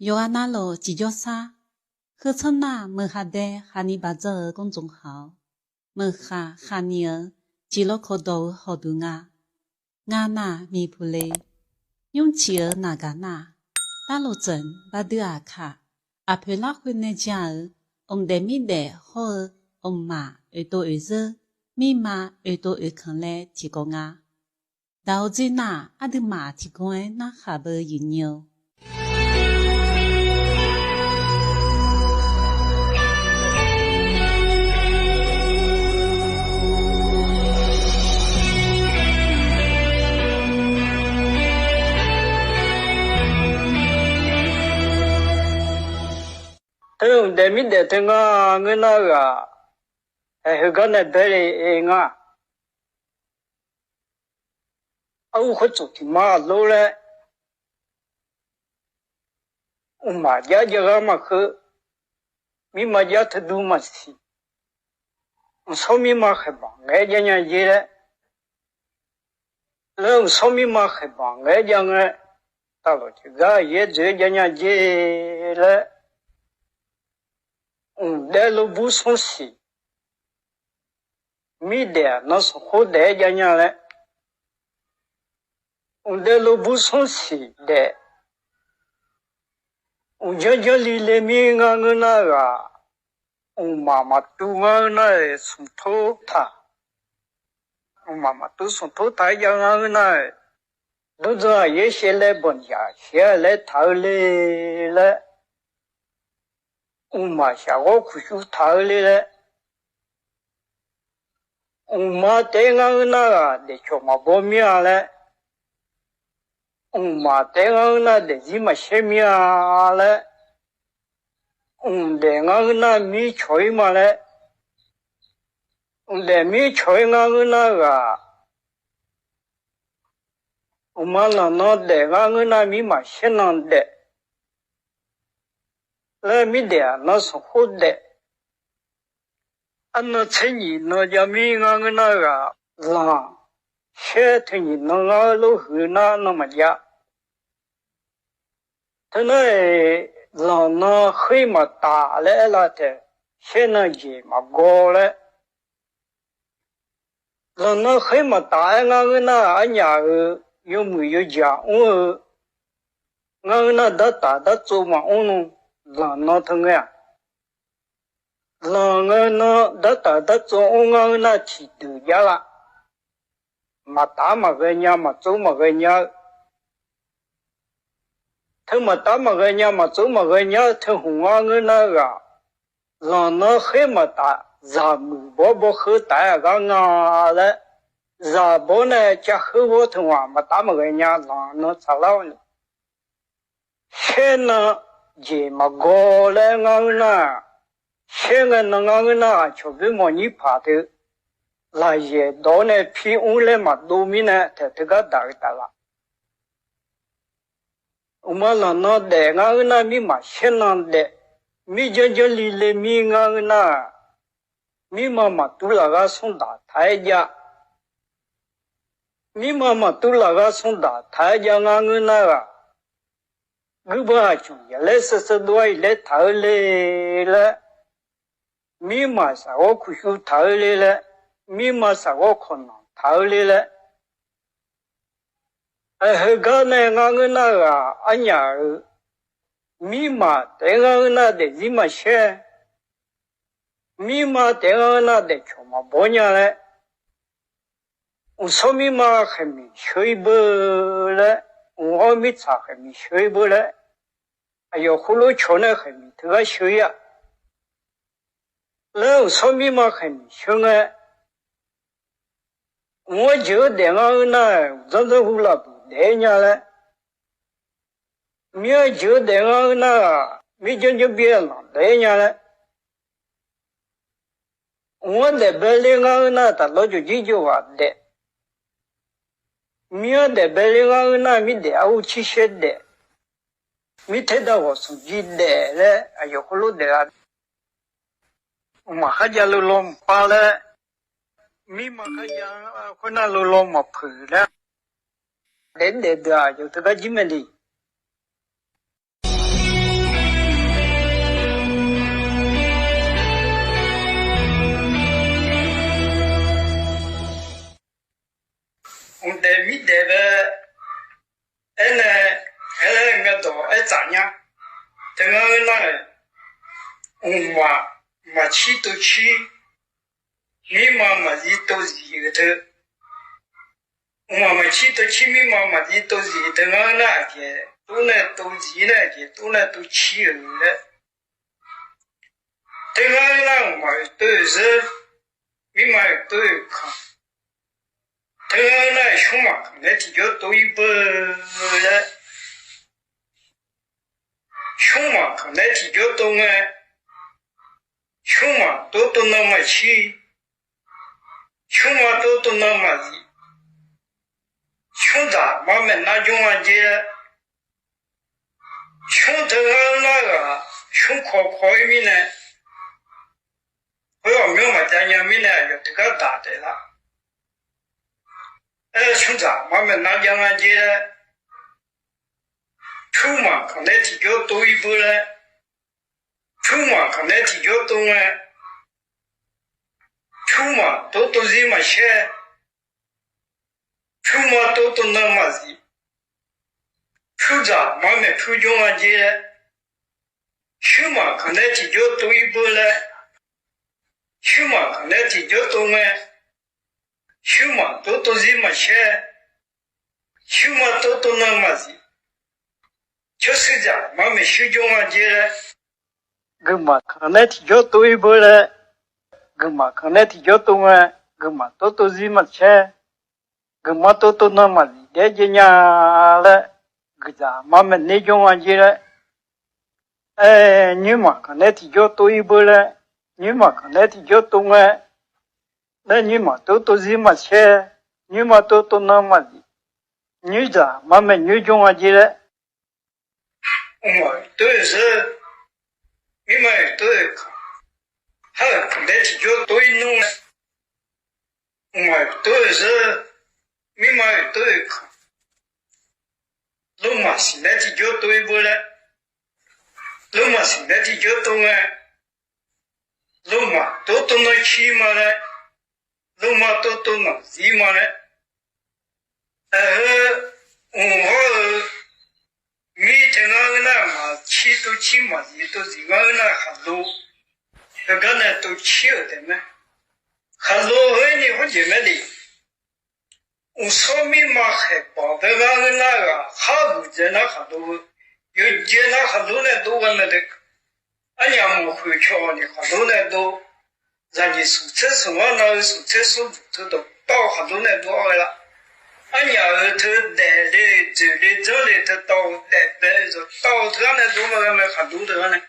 有啊那罗几角沙，合成那么哈的哈尼巴泽公众号，么哈哈尼尔几罗口头好多啊，啊那米普雷，用起尔那个那，大罗镇巴德阿卡，阿佩拉会那家儿，得米的好儿，嘛耳朵耳热，米嘛耳朵耳看嘞提供啊，到这那阿的嘛提供诶那哈不有牛。Tôi để mình để thằng người nào cái cái này để nga, ông khó chịu thì mà lâu rồi, mà giá giá mà cứ, mình mà giá thật đúng mà xí, sao mình mà khai bằng cái giá nhà gì đấy, rồi sao mình mà khai bằng cái giá này, tao nói cái giá nhà gì đấy. Để lúc bút xong xí, mi để nó xong khô để cho nhau đấy. Để lúc bút xong xí để, cho lý lệ mi ngã ngã ngã gà, mà tu ngã ngã xong thô thả, mà tu xong thô thả cho ngã ngã, lúc đó ye xe lệ bọn giả, xe lệ thảo lệ lệ. mà sao có khu thảo lệ mà tên ngang na để cho mà bố mẹ lệ mà tên ngang na để gì mà xem mẹ lệ để ngang na mi chơi mà lệ để mi chơi ngang na mà là nó để ngang na mi mà xem nó để là mi để nó sống khô để anh nó thấy nhìn nó cho mi ngang na là sẽ thấy nhìn nó ngã lỗ hư nó mà dạ thế này là nó khi mà ta lại là thế sẽ nó gì mà go lại là nó khi mà ta ngang na ở nhà dùng người dùng giả ngang na đã做mà ông là nó thằng ấy là nó đã cho ông nó chỉ từ giá là mà ta mà cái nhà mà chỗ mà cái nhà thế mà ta mà cái nhà mà chỗ mà cái nhà thế hùng ông nó là nó khi mà ta giả mù bố khứ tại cái ngà đấy giả bố này chắc khứ bố thằng mà ta mà cái nhà là nó sao lâu thế nó gì mà gọi lại ngang na, xem cái ngang na cho biết mọi người phá được, là gì đó này phi ông lên mà đồ mi này thì cái đại ta là, mà là nó để ngang na mi mà xem nó để, mi cho li le mi ngang na, mi mà tu là cái sung đà thái gia, mi mà tu là cái sung đà thái gia ngang na cứ bao nhiêu lẽ sẽ đuổi lẽ tháo lẽ mi mà sao có khu tháo lẽ mi mà sao có con tháo lẽ cái này ngang na anh nhà mi mà để ngang na để gì mà xe mi mà để ngang na để cho mà bỏ nhà lẽ sao mi mà hay mi chơi bơ lẽ ông mi sao hay mi chơi bơ lẽ有葫芦球呢，还没这个修呀。然后说明嘛还没修啊。我就在我那真正胡了不得呀嘞。没就在我那没就别了得呀嘞。我在本来我那他老就解决完的。没在本来我那没得我去学的。밑에 다고 수지데 아요 홀로데가 마하잘로 팔레 미마하야 코나로 마프레 덴데다 요 tega jimeli 这个呢，嘛起都起，密码嘛是都是一个头，嘛起都起密码嘛是都是这个呢的，都呢都是呢的，都呢都起有的。这个呢嘛都是密码都有看，这个呢熊嘛可能比较多一半了。熊嘛可能比较多哎，熊嘛都那么起，熊嘛都那么子，熊咋慢慢那种啊姐，熊这个那个熊考一面呢，不要明白咱家面呢有这个大的了，熊咋慢慢那种啊姐。出嘛可能比较多一步了，出嘛可能比较多哎，出嘛都是嘛些，出嘛都那么子，出咋慢慢出中啊姐，出嘛可能比较多一步了，出嘛可能比较多哎，出嘛都是嘛些，出嘛都那么子。就是这样，慢慢修正啊，姐，个嘛可能比较多一步了，个嘛可能比较多啊，个嘛都是嘛些，个嘛都那么的这样了，个咋慢慢那种啊，姐了，你嘛可能比较多一步了，你嘛可能比较多啊，那你嘛都是嘛些，你嘛都那么的，你咋慢慢那种啊，姐了。都是，你们都有看，还有可能比较多一弄呢。都是，你们都有看，路嘛现在比较多一步了，路嘛现在比较多啊，路嘛都能骑嘛了，路嘛都能骑嘛了，你这个呢嘛，起都起嘛，也都这个呢很多，这个呢都起了的嘛，很多人呢会觉得的，我上面嘛还包的那个，还不在那很多，有见那很多人都问了的，俺家没回去呢，很多人都，让你手厕所那手厕所这都到很多人都来了。俺家头带的走的走的，他到带着到头那多么很多头呢。